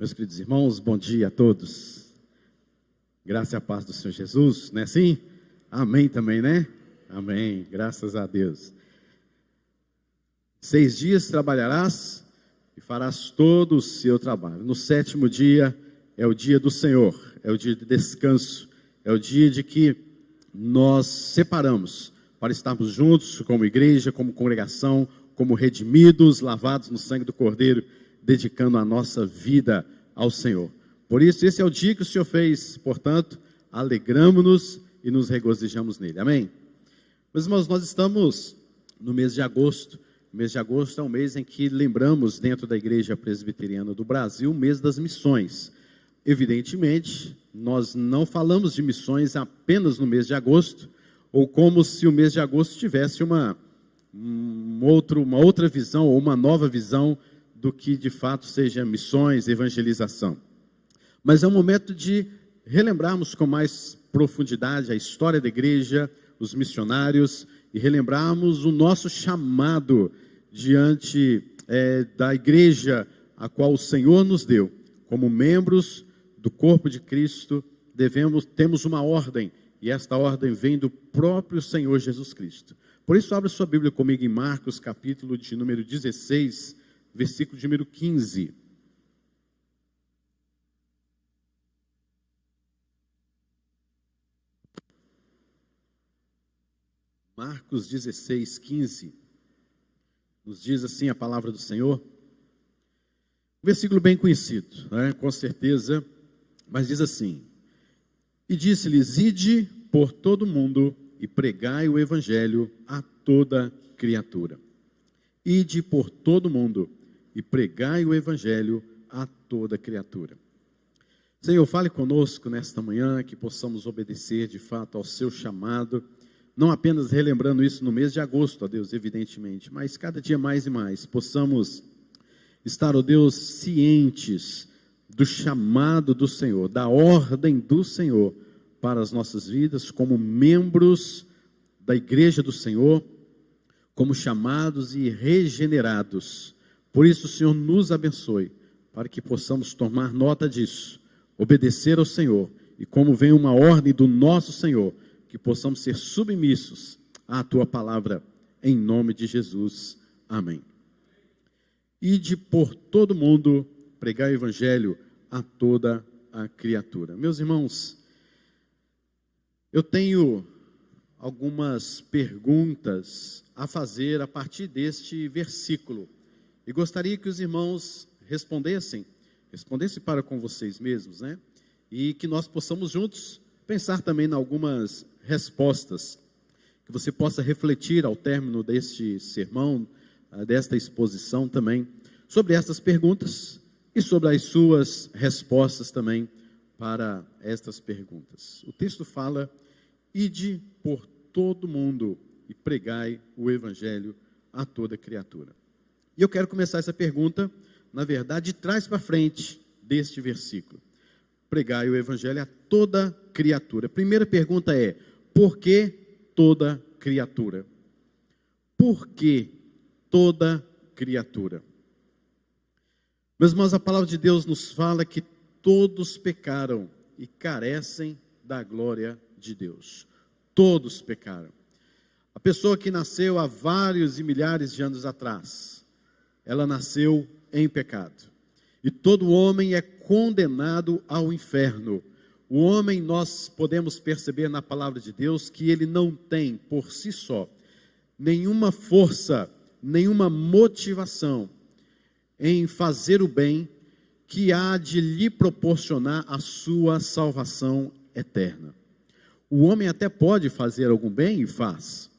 Meus queridos irmãos, bom dia a todos. Graça e a paz do Senhor Jesus, não é assim? Amém também, né? Amém, graças a Deus. 6 dias trabalharás e farás todo o seu trabalho. No 7º dia é o dia do Senhor, é o dia de descanso, é o dia de que nós separamos para estarmos juntos como igreja, como congregação, como redimidos, lavados no sangue do Cordeiro, dedicando a nossa vida ao Senhor. Por isso, esse é o dia que o Senhor fez, portanto, alegramo-nos e nos regozijamos nele. Amém? Meus irmãos, nós estamos no mês de agosto. O mês de agosto é um mês em que lembramos, dentro da Igreja Presbiteriana do Brasil, o mês das missões. Evidentemente, nós não falamos de missões apenas no mês de agosto, ou como se o mês de agosto tivesse uma outra visão, ou uma nova visão do que de fato seja missões, evangelização. Mas é um momento de relembrarmos com mais profundidade a história da igreja, os missionários, e relembrarmos o nosso chamado diante da igreja a qual o Senhor nos deu. Como membros do corpo de Cristo, temos uma ordem, e esta ordem vem do próprio Senhor Jesus Cristo. Por isso, abra sua Bíblia comigo em Marcos, capítulo de número 16, versículo de número 15. Marcos 16, 15. Nos diz assim a palavra do Senhor. Um versículo bem conhecido, né? Com certeza, mas diz assim: E disse-lhes: Ide por todo o mundo e pregai o evangelho a toda criatura. Ide por todo o mundo e pregai o evangelho a toda criatura. Senhor, fale conosco nesta manhã, que possamos obedecer de fato ao seu chamado, não apenas relembrando isso no mês de agosto, ó Deus, evidentemente, mas cada dia mais e mais, possamos estar, ó Deus, cientes do chamado do Senhor, da ordem do Senhor para as nossas vidas, como membros da igreja do Senhor, como chamados e regenerados. Por isso, o Senhor nos abençoe, para que possamos tomar nota disso, obedecer ao Senhor, e como vem uma ordem do nosso Senhor, que possamos ser submissos à Tua palavra, em nome de Jesus. Amém. Ide por todo mundo, pregar o evangelho a toda a criatura. Meus irmãos, eu tenho algumas perguntas a fazer a partir deste versículo. E gostaria que os irmãos respondessem para com vocês mesmos, né? E que nós possamos juntos pensar também em algumas respostas, que você possa refletir ao término deste sermão, desta exposição também, sobre essas perguntas e sobre as suas respostas também para estas perguntas. O texto fala: Ide por todo mundo e pregai o evangelho a toda criatura. E eu quero começar essa pergunta, na verdade, de trás para frente deste versículo. Pregai o evangelho a toda criatura. A primeira pergunta é: por que toda criatura? Por que toda criatura? Meus irmãos, a palavra de Deus nos fala que todos pecaram e carecem da glória de Deus. Todos pecaram. A pessoa que nasceu há vários e milhares de anos atrás, ela nasceu em pecado. E todo homem é condenado ao inferno. O homem, nós podemos perceber na palavra de Deus que ele não tem por si só nenhuma força, nenhuma motivação em fazer o bem que há de lhe proporcionar a sua salvação eterna. O homem até pode fazer algum bem e faz,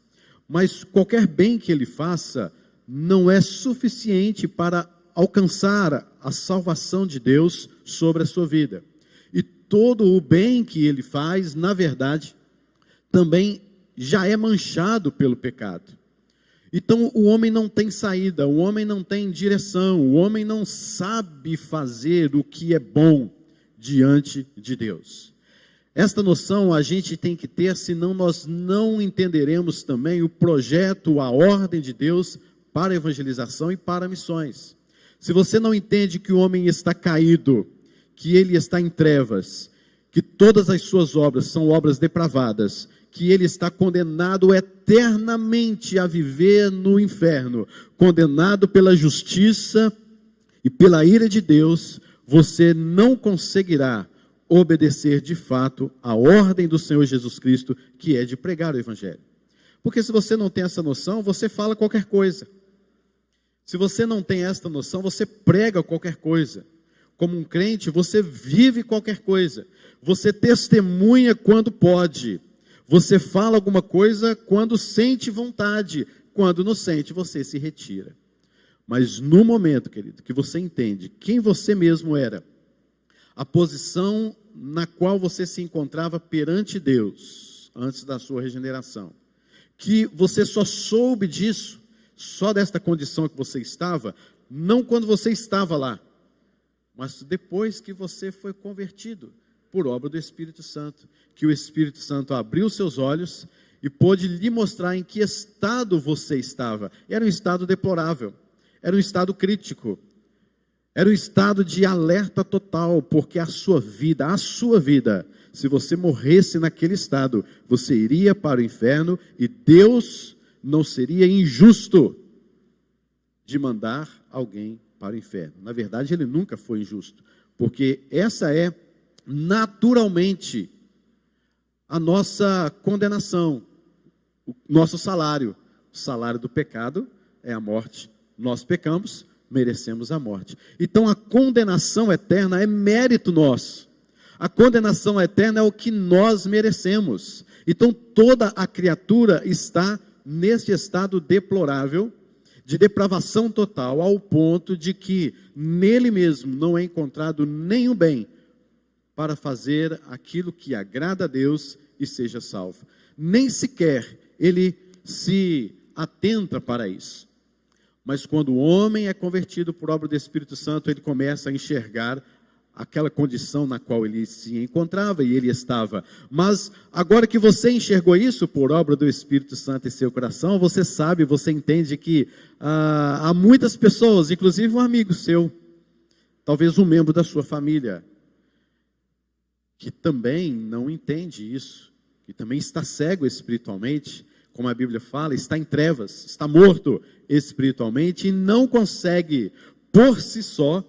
mas qualquer bem que ele faça não é suficiente para alcançar a salvação de Deus sobre a sua vida. E todo o bem que ele faz, na verdade, também já é manchado pelo pecado. Então o homem não tem saída, o homem não tem direção, o homem não sabe fazer o que é bom diante de Deus. Esta noção a gente tem que ter, senão nós não entenderemos também o projeto, a ordem de Deus para a evangelização e para missões. se você não entende que o homem está caído, que ele está em trevas, que todas as suas obras são obras depravadas, que ele está condenado eternamente a viver no inferno, condenado pela justiça e pela ira de Deus, você não conseguirá obedecer de fato a ordem do Senhor Jesus Cristo, que é de pregar o Evangelho. Porque se você não tem essa noção, você fala qualquer coisa. Se você não tem esta noção, você prega qualquer coisa. Como um crente, você vive qualquer coisa. Você testemunha quando pode. Você fala alguma coisa quando sente vontade. Quando não sente, você se retira. Mas no momento, querido, que você entende quem você mesmo era, a posição na qual você se encontrava perante Deus, antes da sua regeneração, que você só soube disso, só desta condição que você estava, não quando você estava lá, mas depois que você foi convertido por obra do Espírito Santo, que o Espírito Santo abriu seus olhos e pôde lhe mostrar em que estado você estava. Era um estado deplorável, era um estado crítico, era um estado de alerta total, porque a sua vida, se você morresse naquele estado, você iria para o inferno e Deus não seria injusto de mandar alguém para o inferno. Na verdade, ele nunca foi injusto, porque essa é naturalmente a nossa condenação, o nosso salário. O salário do pecado é a morte. Nós pecamos, merecemos a morte. Então a condenação eterna é mérito nosso. A condenação eterna é o que nós merecemos. Então toda a criatura está neste estado deplorável, de depravação total, ao ponto de que nele mesmo não é encontrado nenhum bem para fazer aquilo que agrada a Deus e seja salvo. Nem sequer ele se atenta para isso. Mas quando o homem é convertido por obra do Espírito Santo, ele começa a enxergar aquela condição na qual ele se encontrava e ele estava. Mas agora que você enxergou isso por obra do Espírito Santo em seu coração, você sabe, você entende que há muitas pessoas, inclusive um amigo seu, talvez um membro da sua família, que também não entende isso, que também está cego espiritualmente, como a Bíblia fala, está em trevas, está morto espiritualmente e não consegue, por si só,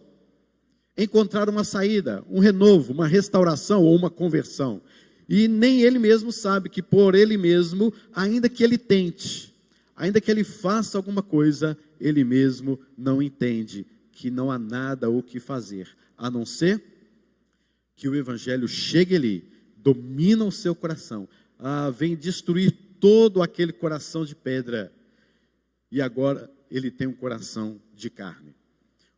encontrar uma saída, um renovo, uma restauração ou uma conversão. E nem ele mesmo sabe que por ele mesmo, ainda que ele tente, ainda que ele faça alguma coisa, ele mesmo não entende que não há nada o que fazer, a não ser que o Evangelho chegue ali, domina o seu coração, vem destruir todo aquele coração de pedra, e agora ele tem um coração de carne,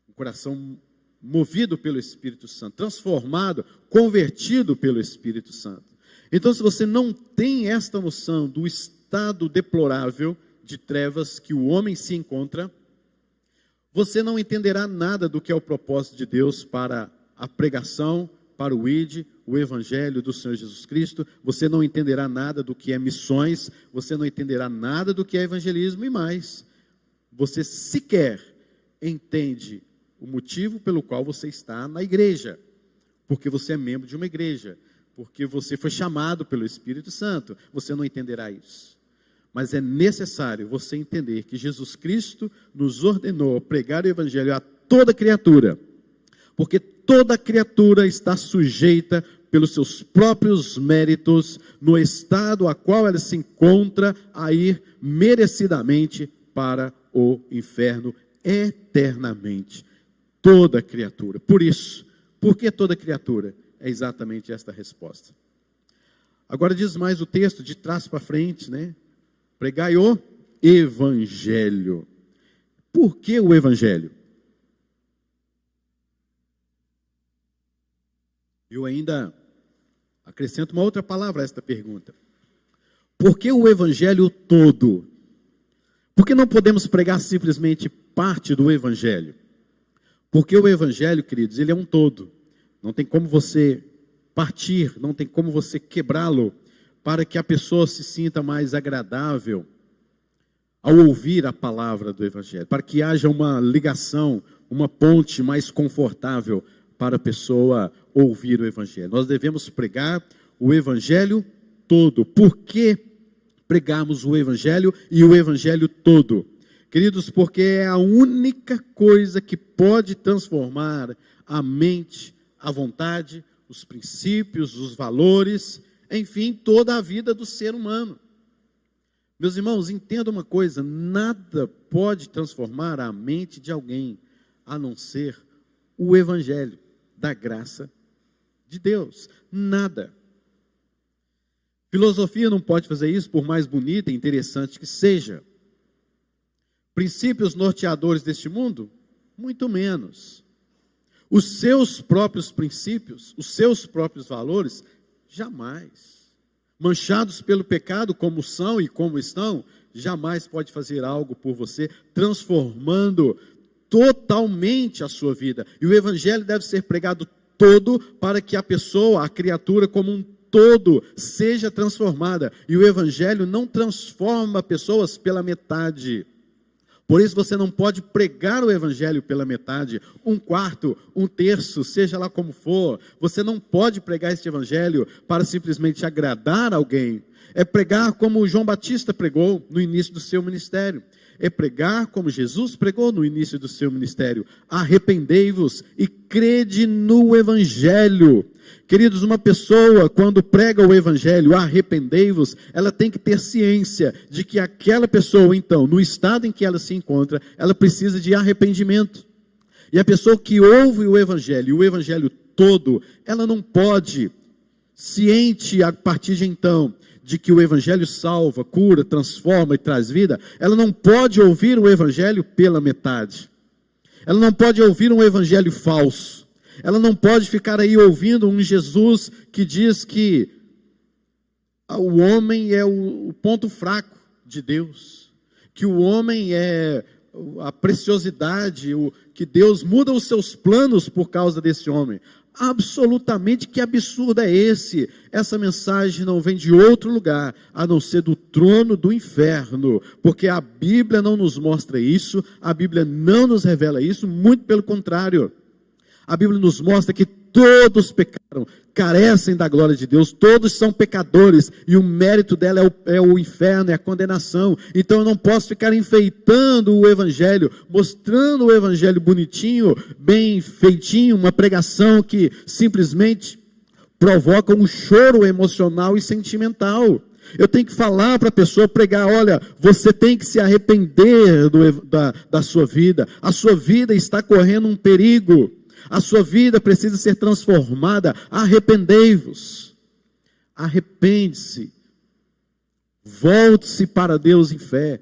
um coração movido pelo Espírito Santo, transformado, convertido pelo Espírito Santo. Então, se você não tem esta noção do estado deplorável de trevas que o homem se encontra, você não entenderá nada do que é o propósito de Deus para a pregação, para o ID, o Evangelho do Senhor Jesus Cristo. Você não entenderá nada do que é missões, você não entenderá nada do que é evangelismo e mais. Você sequer entende o motivo pelo qual você está na igreja, porque você é membro de uma igreja, porque você foi chamado pelo Espírito Santo. Você não entenderá isso. Mas é necessário você entender que Jesus Cristo nos ordenou pregar o Evangelho a toda criatura, porque toda criatura está sujeita pelos seus próprios méritos, no estado a qual ela se encontra, a ir merecidamente para o inferno eternamente. Toda criatura. Por isso, por que toda criatura? É exatamente esta a resposta. Agora diz mais o texto, de trás para frente, né? Pregai o Evangelho. Por que o Evangelho? Eu ainda acrescento uma outra palavra a esta pergunta. Por que o Evangelho todo? Por que não podemos pregar simplesmente parte do Evangelho? Porque o Evangelho, queridos, ele é um todo. Não tem como você partir, não tem como você quebrá-lo para que a pessoa se sinta mais agradável ao ouvir a palavra do Evangelho, para que haja uma ligação, uma ponte mais confortável para a pessoa ouvir o Evangelho. Nós devemos pregar o Evangelho todo. Por que pregarmos o Evangelho e o Evangelho todo? Queridos, porque é a única coisa que pode transformar a mente, a vontade, os princípios, os valores, enfim, toda a vida do ser humano. Meus irmãos, entenda uma coisa: nada pode transformar a mente de alguém a não ser o Evangelho da graça de Deus. Nada. Filosofia não pode fazer isso, por mais bonita e interessante que seja. Princípios norteadores deste mundo? Muito menos. Os seus próprios princípios, os seus próprios valores? Jamais. Manchados pelo pecado como são e como estão, jamais pode fazer algo por você, transformando totalmente a sua vida. E o Evangelho deve ser pregado todo para que a pessoa, a criatura como um todo, seja transformada. E o Evangelho não transforma pessoas pela metade. Por isso você não pode pregar o Evangelho pela metade, um quarto, um terço, seja lá como for. Você não pode pregar este Evangelho para simplesmente agradar alguém. É pregar como João Batista pregou no início do seu ministério. É pregar como Jesus pregou no início do seu ministério. Arrependei-vos e crede no Evangelho. Queridos, uma pessoa, quando prega o Evangelho, arrependei-vos, ela tem que ter ciência de que aquela pessoa, então, no estado em que ela se encontra, ela precisa de arrependimento. E a pessoa que ouve o Evangelho todo, ela não pode, ciente a partir de então, de que o Evangelho salva, cura, transforma e traz vida, ela não pode ouvir o Evangelho pela metade. Ela não pode ouvir um Evangelho falso. Ela não pode ficar aí ouvindo um Jesus que diz que o homem é o ponto fraco de Deus, que o homem é a preciosidade, que Deus muda os seus planos por causa desse homem. Absolutamente, que absurdo é esse? Essa mensagem não vem de outro lugar, a não ser do trono do inferno, porque a Bíblia não nos mostra isso, a Bíblia não nos revela isso, muito pelo contrário. A Bíblia nos mostra que todos pecaram, carecem da glória de Deus, todos são pecadores, e o mérito dela é o inferno, é a condenação. Então eu não posso ficar enfeitando o Evangelho, mostrando o Evangelho bonitinho, bem feitinho, uma pregação que simplesmente provoca um choro emocional e sentimental. Eu tenho que falar para a pessoa, pregar: olha, você tem que se arrepender da sua vida, a sua vida está correndo um perigo. A sua vida precisa ser transformada. Arrependei-vos. Arrepende-se. Volte-se para Deus em fé.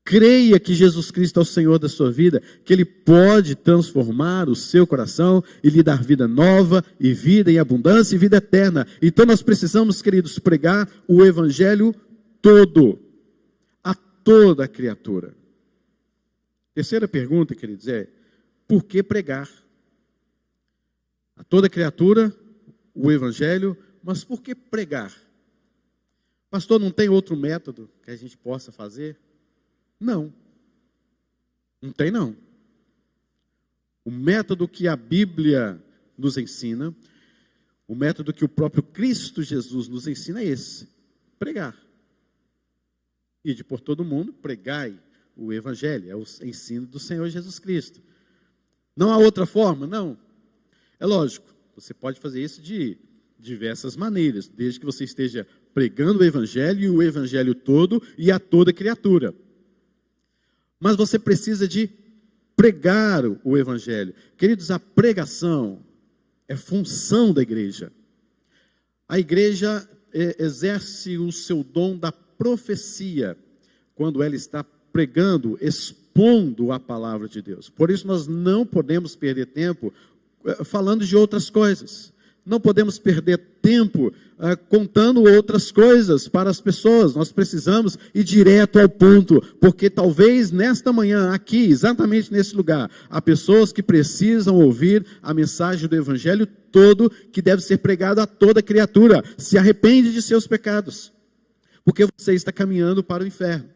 Creia que Jesus Cristo é o Senhor da sua vida, que Ele pode transformar o seu coração e lhe dar vida nova, e vida em abundância e vida eterna. Então nós precisamos, queridos, pregar o Evangelho todo, a toda a criatura. Terceira pergunta, queridos, é: por que pregar? A toda criatura, o Evangelho, mas por que pregar? Pastor, não tem outro método que a gente possa fazer? Não. Não tem, não. O método que a Bíblia nos ensina, o método que o próprio Cristo Jesus nos ensina é esse: pregar. Ide por todo mundo, pregai o Evangelho, é o ensino do Senhor Jesus Cristo. Não há outra forma? Não. É lógico, você pode fazer isso de diversas maneiras, desde que você esteja pregando o Evangelho e o Evangelho todo e a toda criatura. Mas você precisa de pregar o Evangelho. Queridos, a pregação é função da igreja. A igreja exerce o seu dom da profecia quando ela está pregando, expondo a palavra de Deus. Por isso nós não podemos perder tempo falando de outras coisas. Não podemos perder tempo contando outras coisas para as pessoas. Nós precisamos ir direto ao ponto, porque talvez nesta manhã, aqui, exatamente nesse lugar, há pessoas que precisam ouvir a mensagem do Evangelho todo, que deve ser pregado a toda criatura. Se arrepende de seus pecados, porque você está caminhando para o inferno.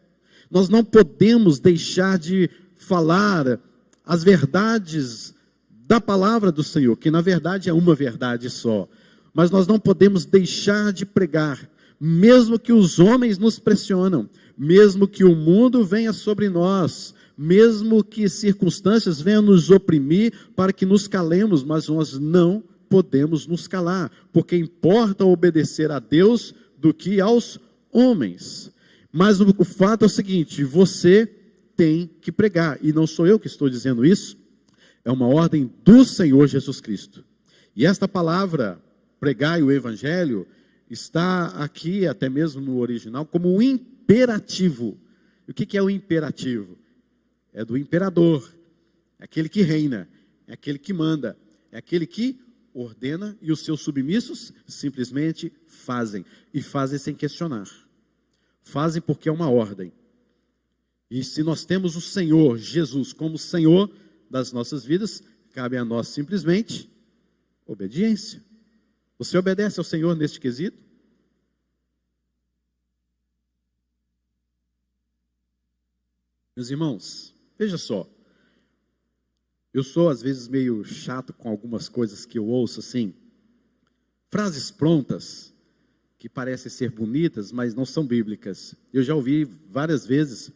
Nós não podemos deixar de falar as verdades da palavra do Senhor, que na verdade é uma verdade só. Mas nós não podemos deixar de pregar, mesmo que os homens nos pressionam, mesmo que o mundo venha sobre nós, mesmo que circunstâncias venham nos oprimir para que nos calemos, mas nós não podemos nos calar, porque importa obedecer a Deus do que aos homens. Mas o fato é o seguinte, você tem que pregar, e não sou eu que estou dizendo isso, é uma ordem do Senhor Jesus Cristo. E esta palavra, pregai o evangelho, está aqui, até mesmo no original, como um imperativo. E o que é o imperativo? É do imperador, é aquele que reina, é aquele que manda, é aquele que ordena, e os seus submissos simplesmente fazem, e fazem sem questionar. Fazem porque é uma ordem. E se nós temos o Senhor Jesus como Senhor das nossas vidas, cabe a nós simplesmente obediência. Você obedece ao Senhor neste quesito? Meus irmãos, veja só, eu sou às vezes meio chato com algumas coisas que eu ouço assim, frases prontas, que parecem ser bonitas, mas não são bíblicas. Eu já ouvi várias vezes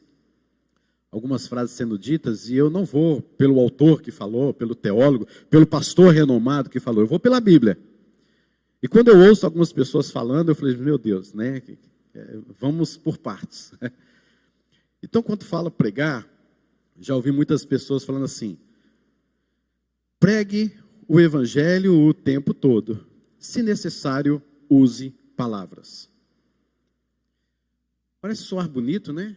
algumas frases sendo ditas, e eu não vou pelo autor que falou, pelo teólogo, pelo pastor renomado que falou, eu vou pela Bíblia. E quando eu ouço algumas pessoas falando, eu falei, meu Deus, né? Vamos por partes. Então, quando fala pregar, já ouvi muitas pessoas falando assim, pregue o evangelho o tempo todo, se necessário, use palavras. Parece soar bonito, né?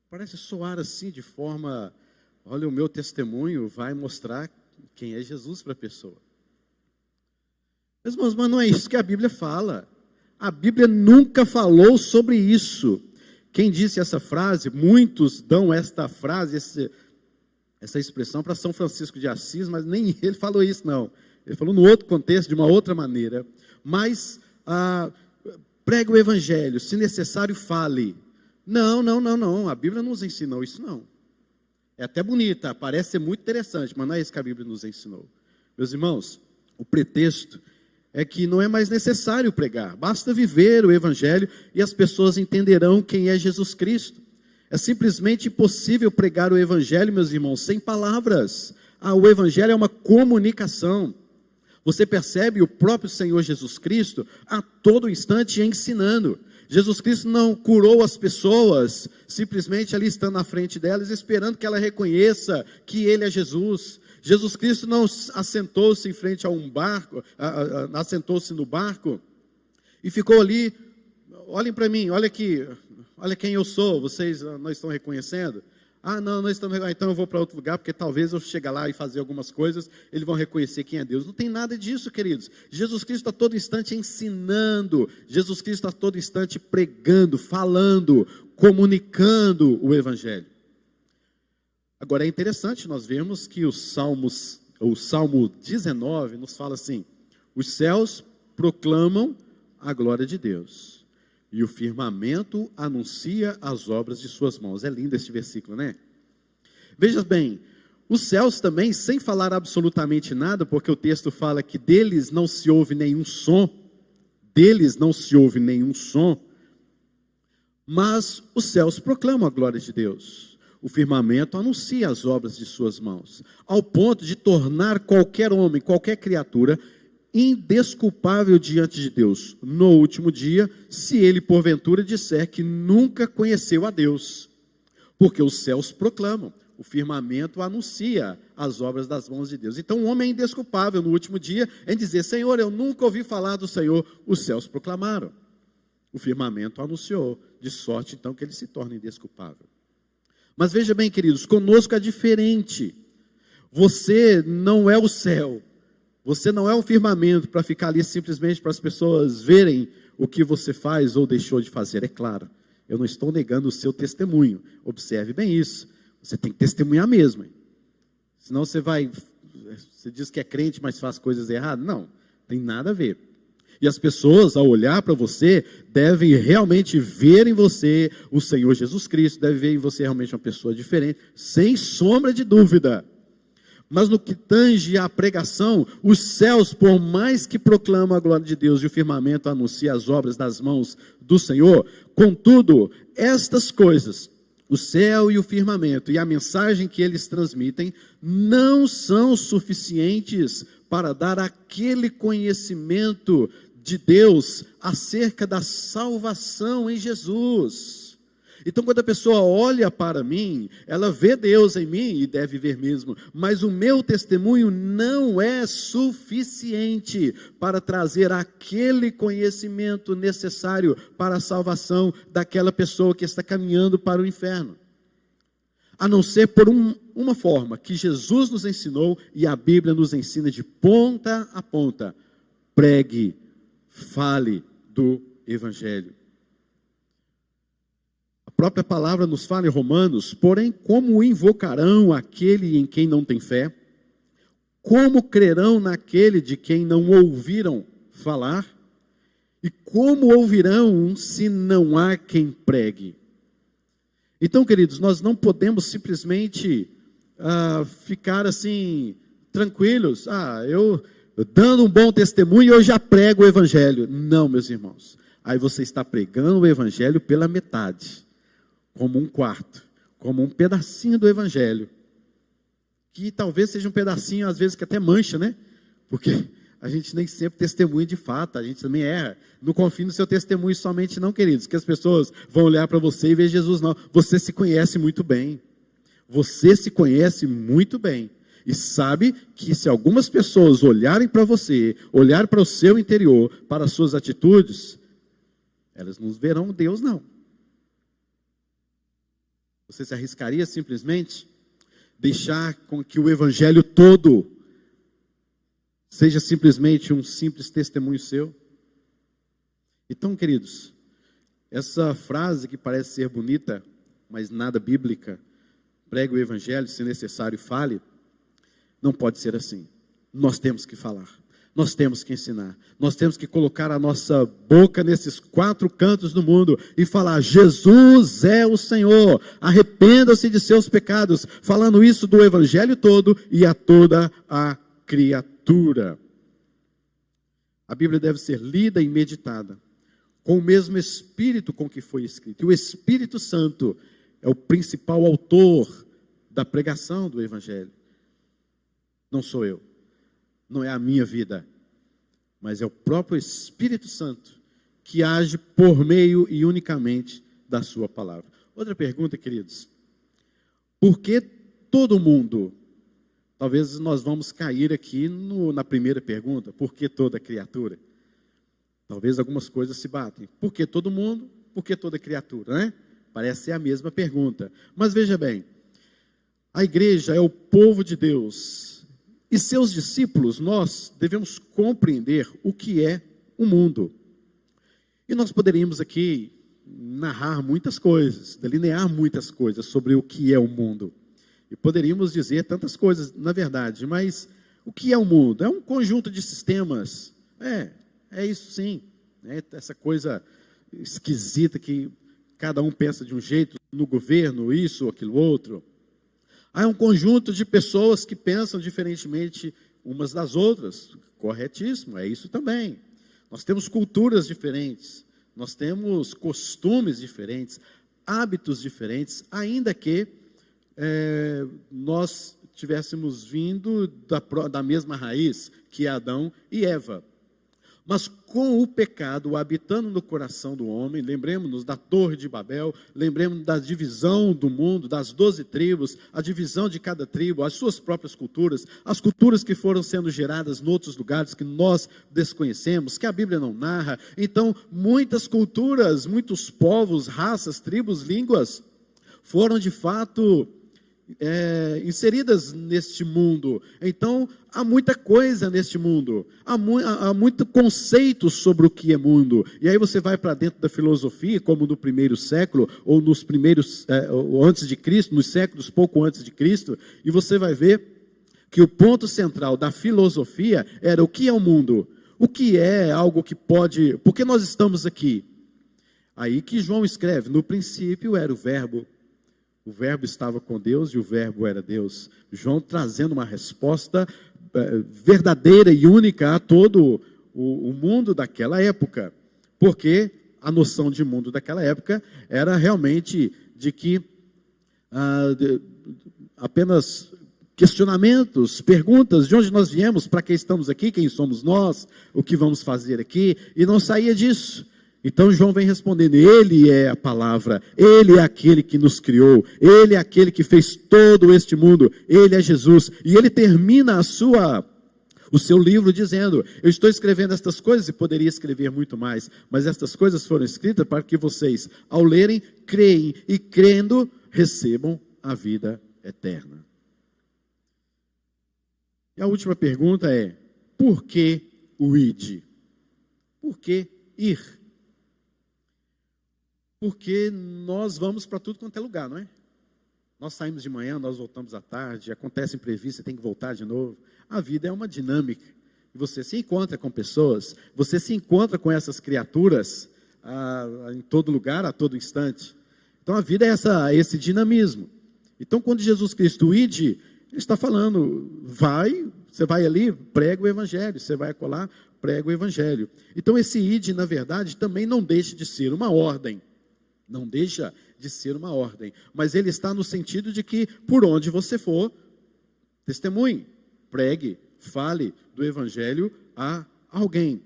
Parece soar assim de forma, olha, o meu testemunho vai mostrar quem é Jesus para a pessoa. Mas não é isso que a Bíblia fala. A Bíblia nunca falou sobre isso. Quem disse essa frase, muitos dão esta frase, essa expressão para São Francisco de Assis, mas nem ele falou isso não. Ele falou no outro contexto, de uma outra maneira. Mas pregue o evangelho, se necessário fale. Não, a Bíblia não nos ensinou isso não. É até bonita, parece ser muito interessante, mas não é isso que a Bíblia nos ensinou. Meus irmãos, o pretexto é que não é mais necessário pregar, basta viver o evangelho e as pessoas entenderão quem é Jesus Cristo. É simplesmente impossível pregar o evangelho, meus irmãos, sem palavras. O evangelho é uma comunicação. Você percebe o próprio Senhor Jesus Cristo a todo instante ensinando. Jesus Cristo não curou as pessoas, simplesmente ali estando na frente delas, esperando que ela reconheça que Ele é Jesus. Jesus Cristo não assentou-se em frente a um barco, assentou-se no barco e ficou ali, olhem para mim, olha aqui, olha quem eu sou, vocês não estão reconhecendo? Não estamos reconhecendo, então eu vou para outro lugar, porque talvez eu chegue lá e fazer algumas coisas, eles vão reconhecer quem é Deus. Não tem nada disso, queridos. Jesus Cristo a todo instante ensinando, Jesus Cristo a todo instante pregando, falando, comunicando o Evangelho. Agora é interessante nós vermos que o Salmo 19 nos fala assim, os céus proclamam a glória de Deus, e o firmamento anuncia as obras de suas mãos. É lindo este versículo, né? Veja bem, os céus também, sem falar absolutamente nada, porque o texto fala que deles não se ouve nenhum som, mas os céus proclamam a glória de Deus. O firmamento anuncia as obras de suas mãos, ao ponto de tornar qualquer homem, qualquer criatura, indesculpável diante de Deus, no último dia, se ele porventura disser que nunca conheceu a Deus, porque os céus proclamam, o firmamento anuncia as obras das mãos de Deus. Então o homem é indesculpável no último dia em dizer, Senhor, eu nunca ouvi falar do Senhor. Os céus proclamaram, o firmamento anunciou, de sorte então que ele se torna indesculpável. Mas veja bem, queridos, conosco é diferente. Você não é o céu, você não é um firmamento para ficar ali simplesmente para as pessoas verem o que você faz ou deixou de fazer. É claro, eu não estou negando o seu testemunho, observe bem isso, você tem que testemunhar mesmo, hein? Senão você diz que é crente, mas faz coisas erradas. Não, tem nada a ver. E as pessoas, ao olhar para você, devem realmente ver em você o Senhor Jesus Cristo, devem ver em você realmente uma pessoa diferente, sem sombra de dúvida. Mas no que tange à pregação, os céus, por mais que proclamam a glória de Deus, e o firmamento anuncia as obras das mãos do Senhor, contudo, estas coisas, o céu e o firmamento, e a mensagem que eles transmitem, não são suficientes para dar aquele conhecimento de Deus acerca da salvação em Jesus. Então, quando a pessoa olha para mim, ela vê Deus em mim, e deve ver mesmo, mas o meu testemunho não é suficiente para trazer aquele conhecimento necessário para a salvação daquela pessoa que está caminhando para o inferno. A não ser por uma forma que Jesus nos ensinou e a Bíblia nos ensina de ponta a ponta: pregue, fale do Evangelho. A própria palavra nos fala em Romanos: porém, como invocarão aquele em quem não tem fé? Como crerão naquele de quem não ouviram falar? E como ouvirão se não há quem pregue? Então, queridos, nós não podemos simplesmente ficar assim, tranquilos. Eu dando um bom testemunho, eu já prego o Evangelho. Não, meus irmãos. Aí você está pregando o Evangelho pela metade, como um quarto, como um pedacinho do Evangelho, que talvez seja um pedacinho, às vezes, que até mancha, né? Porque a gente nem sempre testemunha de fato, a gente também erra. Não confie no seu testemunho somente não, queridos, que as pessoas vão olhar para você e ver Jesus não. Você se conhece muito bem. Você se conhece muito bem. E sabe que se algumas pessoas olharem para você, olharem para o seu interior, para as suas atitudes, elas não verão Deus, não. Você se arriscaria simplesmente deixar com que o Evangelho todo seja simplesmente um simples testemunho seu? Então, queridos, essa frase que parece ser bonita, mas nada bíblica, pregue o Evangelho, se necessário fale, não pode ser assim. Nós temos que falar, nós temos que ensinar, nós temos que colocar a nossa boca nesses 4 cantos do mundo e falar: Jesus é o Senhor, arrependa-se de seus pecados, falando isso do Evangelho todo e a toda a criatura. A Bíblia deve ser lida e meditada com o mesmo espírito com que foi escrito. E o Espírito Santo é o principal autor da pregação do Evangelho. Não sou eu, não é a minha vida, mas é o próprio Espírito Santo que age por meio e unicamente da sua palavra. Outra pergunta, queridos: por que todo mundo? Talvez nós vamos cair aqui na primeira pergunta: por que toda criatura? Talvez algumas coisas se batem. Por que todo mundo? Por que toda criatura, né? Parece ser a mesma pergunta. Mas veja bem, a igreja é o povo de Deus. E seus discípulos, nós devemos compreender o que é o mundo. E nós poderíamos aqui narrar muitas coisas, delinear muitas coisas sobre o que é o mundo. E poderíamos dizer tantas coisas, na verdade, mas o que é o mundo? É um conjunto de sistemas. É isso sim. Essa coisa esquisita que cada um pensa de um jeito, no governo, isso ou aquilo outro. Há um conjunto de pessoas que pensam diferentemente umas das outras. Corretíssimo, é isso também. Nós temos culturas diferentes, nós temos costumes diferentes, hábitos diferentes, ainda que nós tivéssemos vindo da mesma raiz, que é Adão e Eva. Mas com o pecado habitando no coração do homem, lembremos-nos da Torre de Babel, lembremos da divisão do mundo, das 12 tribos, a divisão de cada tribo, as suas próprias culturas, as culturas que foram sendo geradas em outros lugares que nós desconhecemos, que a Bíblia não narra. Então, muitas culturas, muitos povos, raças, tribos, línguas, foram de fato inseridas neste mundo. Então, há muita coisa neste mundo, há muito conceito sobre o que é mundo. E aí você vai para dentro da filosofia, como no primeiro século, ou nos primeiros, ou antes de Cristo, nos séculos pouco antes de Cristo, e você vai ver que o ponto central da filosofia era: o que é o mundo? O que é algo que pode... Por que nós estamos aqui? Aí que João escreve: no princípio era o verbo O verbo estava com Deus e o verbo era Deus. João trazendo uma resposta verdadeira e única a todo o mundo daquela época. Porque a noção de mundo daquela época era realmente de que apenas questionamentos, perguntas, de onde nós viemos, para que estamos aqui, quem somos nós, o que vamos fazer aqui, e não saía disso. Então João vem respondendo, ele é a palavra, ele é aquele que nos criou, ele é aquele que fez todo este mundo, ele é Jesus, e ele termina o seu livro dizendo, eu estou escrevendo estas coisas e poderia escrever muito mais, mas estas coisas foram escritas para que vocês, ao lerem, creem e crendo, recebam a vida eterna. E a última pergunta é, por que o ide? Por que ir? Porque nós vamos para tudo quanto é lugar, não é? Nós saímos de manhã, nós voltamos à tarde, acontece imprevisto, você tem que voltar de novo. A vida é uma dinâmica. E você se encontra com pessoas, você se encontra com essas criaturas em todo lugar, a todo instante. Então a vida é esse dinamismo. Então quando Jesus Cristo ide, ele está falando, você vai ali, prega o evangelho, você vai acolá, prega o evangelho. Então esse ide, na verdade, também não deixa de ser uma ordem. Não deixa de ser uma ordem. Mas ele está no sentido de que, por onde você for, testemunhe, pregue, fale do evangelho a alguém.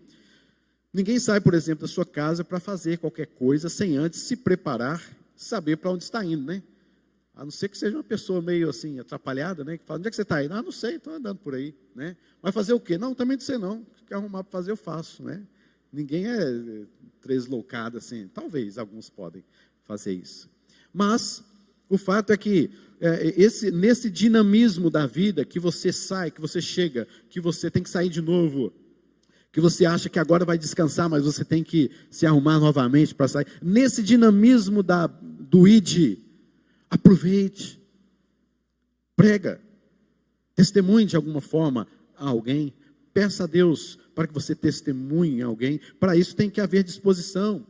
Ninguém sai, por exemplo, da sua casa para fazer qualquer coisa sem antes se preparar, saber para onde está indo, né? A não ser que seja uma pessoa meio assim, atrapalhada, né? Que fala, onde é que você está indo? Não sei, estou andando por aí, né? Vai fazer o quê? Não, também não sei não. O que arrumar para fazer, eu faço, né? Ninguém é tresloucado assim. Talvez alguns podem fazer isso. Mas o fato é que nesse dinamismo da vida, que você sai, que você chega, que você tem que sair de novo, que você acha que agora vai descansar, mas você tem que se arrumar novamente para sair. Nesse dinamismo do ide, aproveite, prega, testemunhe de alguma forma a alguém, peça a Deus para que você testemunhe a alguém. Para isso tem que haver disposição.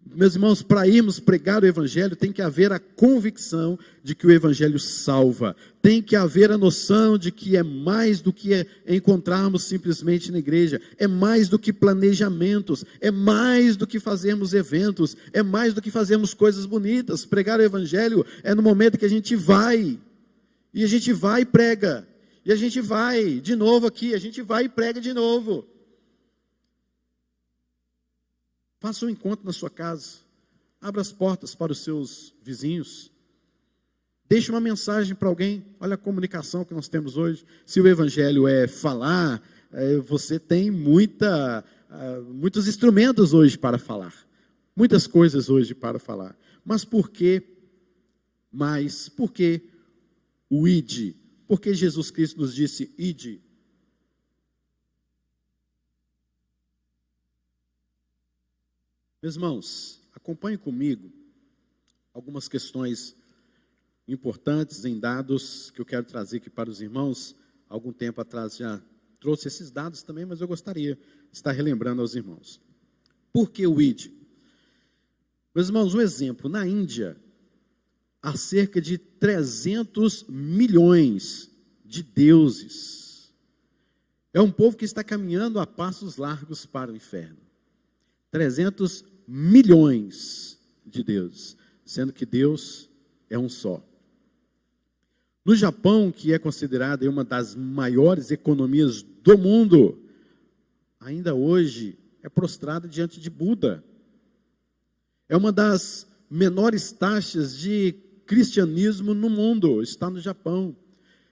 Meus irmãos, para irmos pregar o evangelho, tem que haver a convicção de que o evangelho salva. Tem que haver a noção de que é mais do que encontrarmos simplesmente na igreja. É mais do que planejamentos. É mais do que fazermos eventos. É mais do que fazermos coisas bonitas. Pregar o evangelho é no momento que a gente vai. E a gente vai e prega. E a gente vai de novo aqui. A gente vai e prega de novo. Faça um encontro na sua casa, abra as portas para os seus vizinhos, deixe uma mensagem para alguém. Olha a comunicação que nós temos hoje. Se o evangelho é falar, você tem muitos instrumentos hoje para falar, muitas coisas hoje para falar. Mas por que o ide? Porque Jesus Cristo nos disse, ide. Meus irmãos, acompanhem comigo algumas questões importantes em dados que eu quero trazer aqui para os irmãos. Há algum tempo atrás já trouxe esses dados também, mas eu gostaria de estar relembrando aos irmãos. Por que o ide? Meus irmãos, um exemplo, na Índia, há cerca de 300 milhões de deuses. É um povo que está caminhando a passos largos para o inferno. 300 milhões de deuses, sendo que Deus é um só. No Japão, que é considerada uma das maiores economias do mundo, ainda hoje é prostrada diante de Buda. É uma das menores taxas de cristianismo no mundo, está no Japão.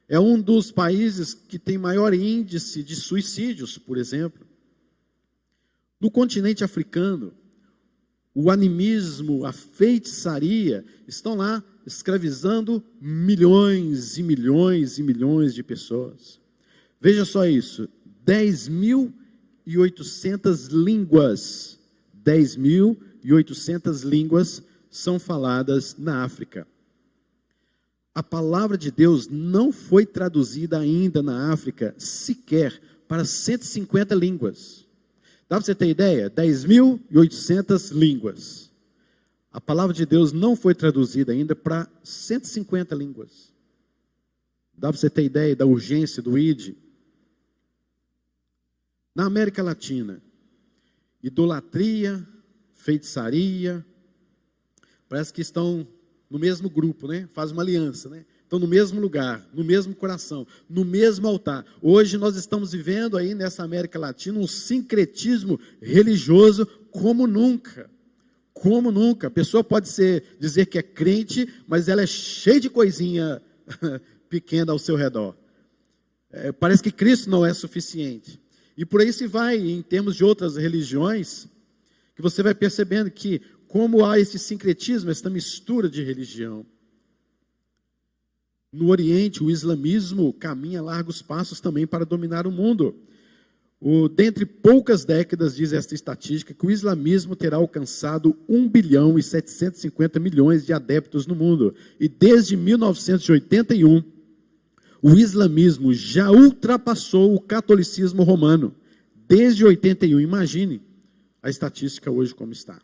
É um dos países que tem maior índice de suicídios, por exemplo. No continente africano, o animismo, a feitiçaria, estão lá escravizando milhões e milhões e milhões de pessoas. Veja só isso, 10.800 línguas, 10.800 línguas são faladas na África. A palavra de Deus não foi traduzida ainda na África, sequer para 150 línguas. Dá para você ter ideia? 10.800 línguas. A palavra de Deus não foi traduzida ainda para 150 línguas. Dá para você ter ideia da urgência do ID? Na América Latina, idolatria, feitiçaria, parece que estão no mesmo grupo, né? Faz uma aliança, né? Estão no mesmo lugar, no mesmo coração, no mesmo altar. Hoje nós estamos vivendo aí nessa América Latina um sincretismo religioso como nunca. Como nunca. A pessoa pode dizer que é crente, mas ela é cheia de coisinha pequena ao seu redor. Parece que Cristo não é suficiente. E por aí se vai, em termos de outras religiões, que você vai percebendo que como há esse sincretismo, essa mistura de religião. No Oriente, o islamismo caminha largos passos também para dominar o mundo. Dentre poucas décadas, diz esta estatística, que o islamismo terá alcançado 1 bilhão e 750 milhões de adeptos no mundo. E desde 1981, o islamismo já ultrapassou o catolicismo romano. Desde 81, imagine a estatística hoje como está.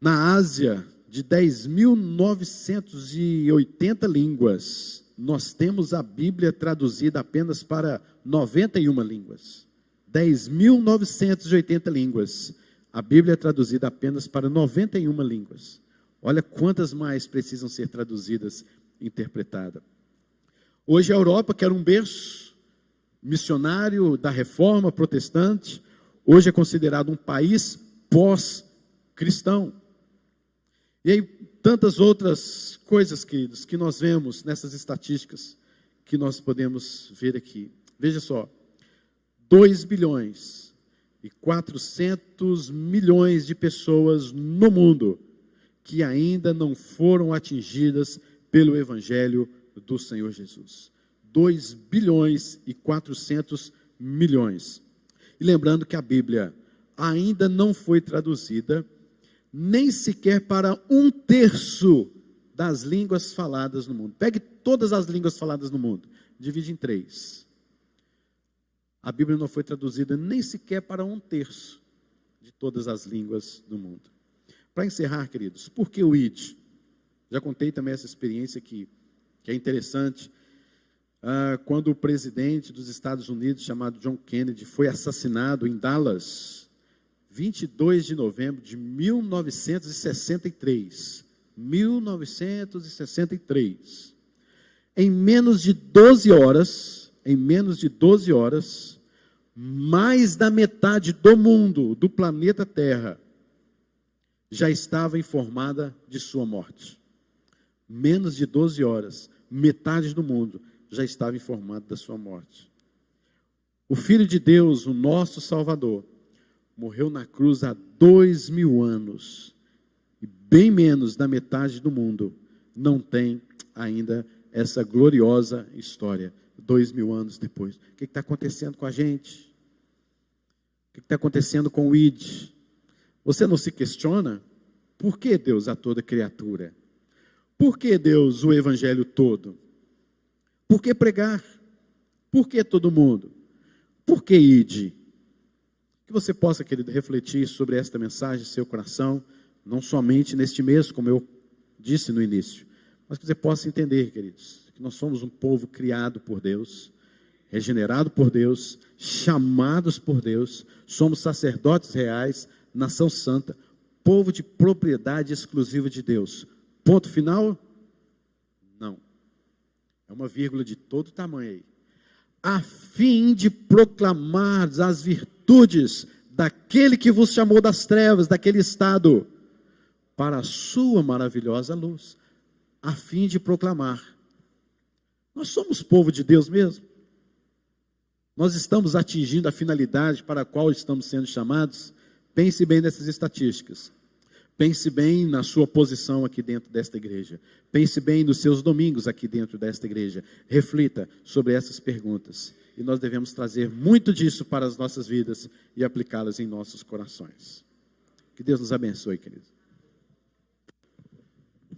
Na Ásia, de 10.980 línguas, nós temos a Bíblia traduzida apenas para 91 línguas. 10.980 línguas. A Bíblia é traduzida apenas para 91 línguas. Olha quantas mais precisam ser traduzidas e interpretadas. Hoje a Europa, que era um berço missionário da reforma protestante, hoje é considerado um país pós-cristão. E aí, tantas outras coisas, queridos, que nós vemos nessas estatísticas, que nós podemos ver aqui. Veja só, 2 bilhões e 400 milhões de pessoas no mundo que ainda não foram atingidas pelo Evangelho do Senhor Jesus. 2 bilhões e 400 milhões. E lembrando que a Bíblia ainda não foi traduzida nem sequer para 1/3 das línguas faladas no mundo. Pegue todas as línguas faladas no mundo, divide em 3. A Bíblia não foi traduzida nem sequer para 1/3 de todas as línguas do mundo. Para encerrar, queridos, por que o ID? Já contei também essa experiência que é interessante. Quando o presidente dos Estados Unidos, chamado John Kennedy, foi assassinado em Dallas, 22 de novembro de 1963. 1963. Em menos de 12 horas, mais da metade do mundo, do planeta Terra, já estava informada de sua morte. Menos de 12 horas, metade do mundo já estava informado da sua morte. O Filho de Deus, o nosso Salvador, morreu na cruz há 2000 anos. E bem menos da metade do mundo não tem ainda essa gloriosa história. 2000 anos depois. O que está acontecendo com a gente? O que está acontecendo com o ID? Você não se questiona? Por que Deus a toda criatura? Por que Deus o evangelho todo? Por que pregar? Por que todo mundo? Por que ID? Que você possa, querido, refletir sobre esta mensagem em seu coração, não somente neste mês, como eu disse no início, mas que você possa entender, queridos, que nós somos um povo criado por Deus, regenerado por Deus, chamados por Deus, somos sacerdotes reais, nação santa, povo de propriedade exclusiva de Deus. Ponto final? Não. É uma vírgula de todo tamanho aí. A fim de proclamar as virtudes daquele que vos chamou das trevas, daquele estado, para a sua maravilhosa luz. A fim de proclamar. Nós somos povo de Deus mesmo? Nós estamos atingindo a finalidade para a qual estamos sendo chamados? Pense bem nessas estatísticas. Pense bem na sua posição aqui dentro desta igreja. Pense bem nos seus domingos aqui dentro desta igreja. Reflita sobre essas perguntas. E nós devemos trazer muito disso para as nossas vidas e aplicá-las em nossos corações. Que Deus nos abençoe, queridos.